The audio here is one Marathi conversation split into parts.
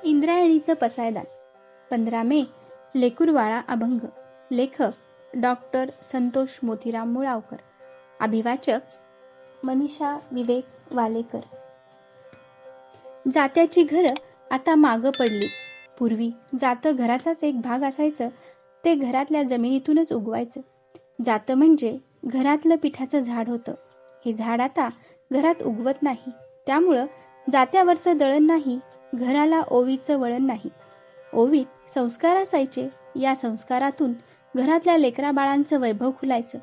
इंद्रायणीचं पसायदान 15 मे लेकुरवाळा अभंग. लेखक डॉक्टर संतोष मोतीराम मुळावकर. अभिवाचक मनीषा विवेक वालेकर. जात्याची घरं आता मागं पडली. पूर्वी जातं घराचाच एक भाग असायचं. ते घरातल्या जमिनीतूनच उगवायचं. जातं म्हणजे घरातलं पिठाचं झाड होतं. हे झाड आता घरात उगवत नाही. त्यामुळं जात्यावरचं दळण नाही, घराला ओवीचं वळण नाही. ओवीत संस्कार असायचे. या संस्कारातून घरातल्या लेकरा बाळांचं वैभव खुलायचं.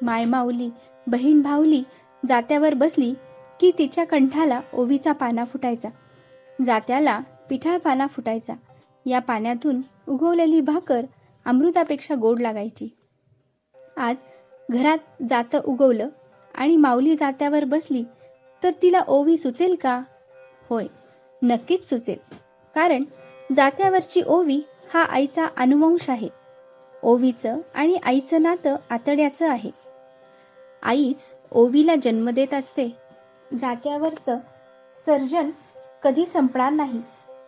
माय माऊली, बहीण भावली जात्यावर बसली की तिच्या कंठाला ओवीचा पाना फुटायचा. जात्याला पिठाळ पाना फुटायचा. या पाण्यातून उगवलेली भाकर अमृतापेक्षा गोड लागायची. आज घरात जातं उगवलं आणि माऊली जात्यावर बसली तर तिला ओवी सुचेल का? होय, नक्कीच सुचेल. कारण जात्यावरची ओवी हा आईचा अनुवंश आहे. ओवीचं आणि आईचं नातं आतड्याचं आहे. आईच ओवीला जन्म देत असते. जात्यावरचं सर्जन कधी संपणार नाही.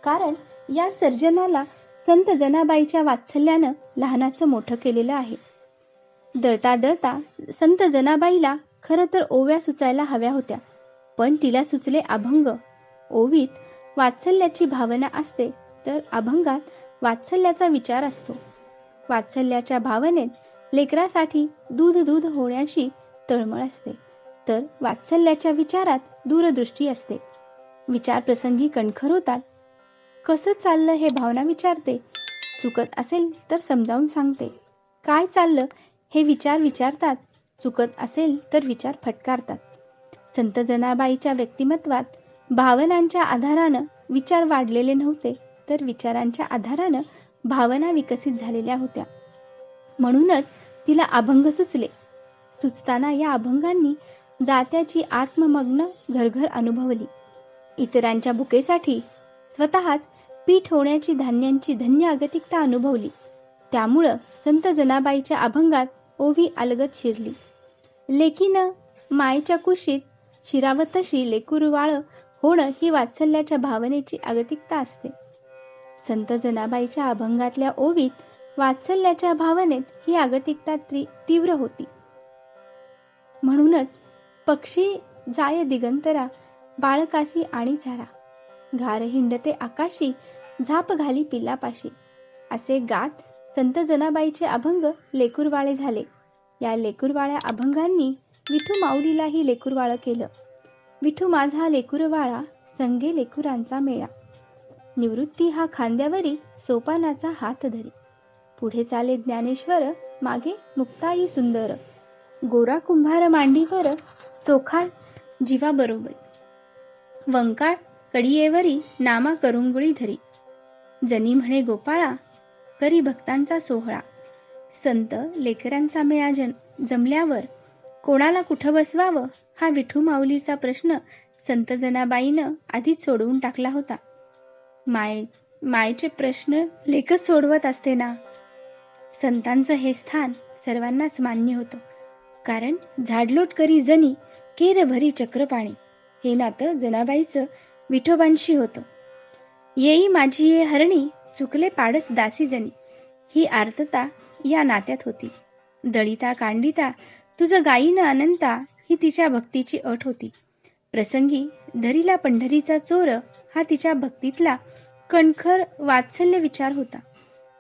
कारण या सर्जनाला संत जनाबाईच्या वात्सल्यानं लहानाचं मोठं केलेलं आहे. दळता दळता संत जनाबाईला खरं तर ओव्या सुचायला हव्या होत्या, पण तिला सुचले अभंग. ओवीत वात्सल्याची भावना असते तर अभंगात वात्सल्याचा विचार असतो. वात्सल्याच्या भावनेत लेकरासाठी दूध दूध होण्याची तळमळ असते, तर वात्सल्याच्या विचारात दूरदृष्टी असते. विचारप्रसंगी कणखर होतात. कसं चाललं हे भावना विचारते. चुकत असेल तर समजावून सांगते. काय चाललं हे विचार विचारतात. चुकत असेल तर विचार फटकारतात. संत जनाबाईच्या व्यक्तिमत्वात भावनांच्या आधारानं विचार वाढलेले नव्हते, तर विचारांच्या आधारानं भावना विकसित झालेल्या होत्या. म्हणूनच तिला अभंग सुचले. सुचताना या अभंगांनी जात्याची आत्ममग्न घरघर अनुभवली. इतरांच्या भुकेसाठी स्वतःच पीठ होण्याची धान्यांची धन्य अगतिकता अनुभवली. त्यामुळं संत जनाबाईच्या अभंगात ओवी अलगद शिरली. लेकीनं मायेच्या कुशीत शिरावं तशी लेकुरवाळं होणं ही वात्सल्याच्या भावनेची अगतिकता असते. संत जनाबाईच्या अभंगातल्या ओवीत वात्सल्याच्या भावनेत ही अगतिकता तीव्र होती. म्हणूनच पक्षी जाय दिगंतरा, बाळकासी आणि झारा, घार हिंडते आकाशी, झाप घाली पिल्लापाशी, असे गात संत जनाबाईचे अभंग लेकुरवाळे झाले. या लेकुरवाळ्या अभंगांनी विठू माऊलीलाही लेकुरवाळं केलं. विठू माझा लेकुरवाळा, संगे लेकुरांचा मेळा, निवृत्ती हा खांद्यावरी, सोपानाचा हात धरी, पुढे चाले ज्ञानेश्वर, मागे मुक्ताई सुंदर, गोरा कुंभार मांडीवर, चोखाळ जीवा बरोबर, वंकाळ कडियेवरी, नामा करुंगुळी धरी, जनी म्हणे गोपाळा, करी भक्तांचा सोहळा. संत लेकरांचा मेळा जमल्यावर कोणाला कुठं बसवावं हा विठू माऊलीचा प्रश्न संत जनाबाईनं आधीच सोडवून टाकला होता. मायेचे प्रश्न लेकच सोडवत असते ना. संतांचं हे स्थान सर्वांनाच मान्य होतं. कारण झाडलोट करी जनी, केर भरी चक्रपाणी, हे नातं जनाबाईचं विठोबांशी होतं. येई माझी ये हरणी, चुकले पाडस दासी जनी, ही आर्तता या नात्यात होती. दळिता कांडिता तुझं गायीनं अनंता, ही तिच्या भक्तीची अट होती. प्रसंगी धरीला पंढरीचा चोर, हा तिच्या भक्तीतला कणखर वात्सल्य विचार होता.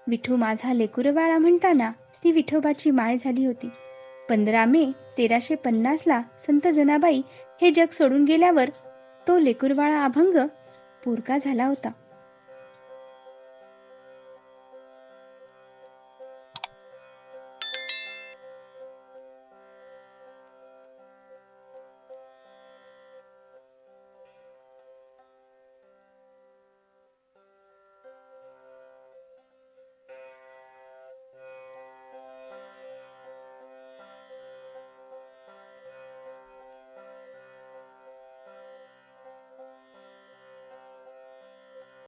विठू माझा लेकुरवाळा म्हणताना ती विठोबाची माय झाली होती. 15 मे 1350 संत जनाबाई हे जग सोडून गेल्यावर तो लेकुरवाळा अभंग पुरका झाला होता.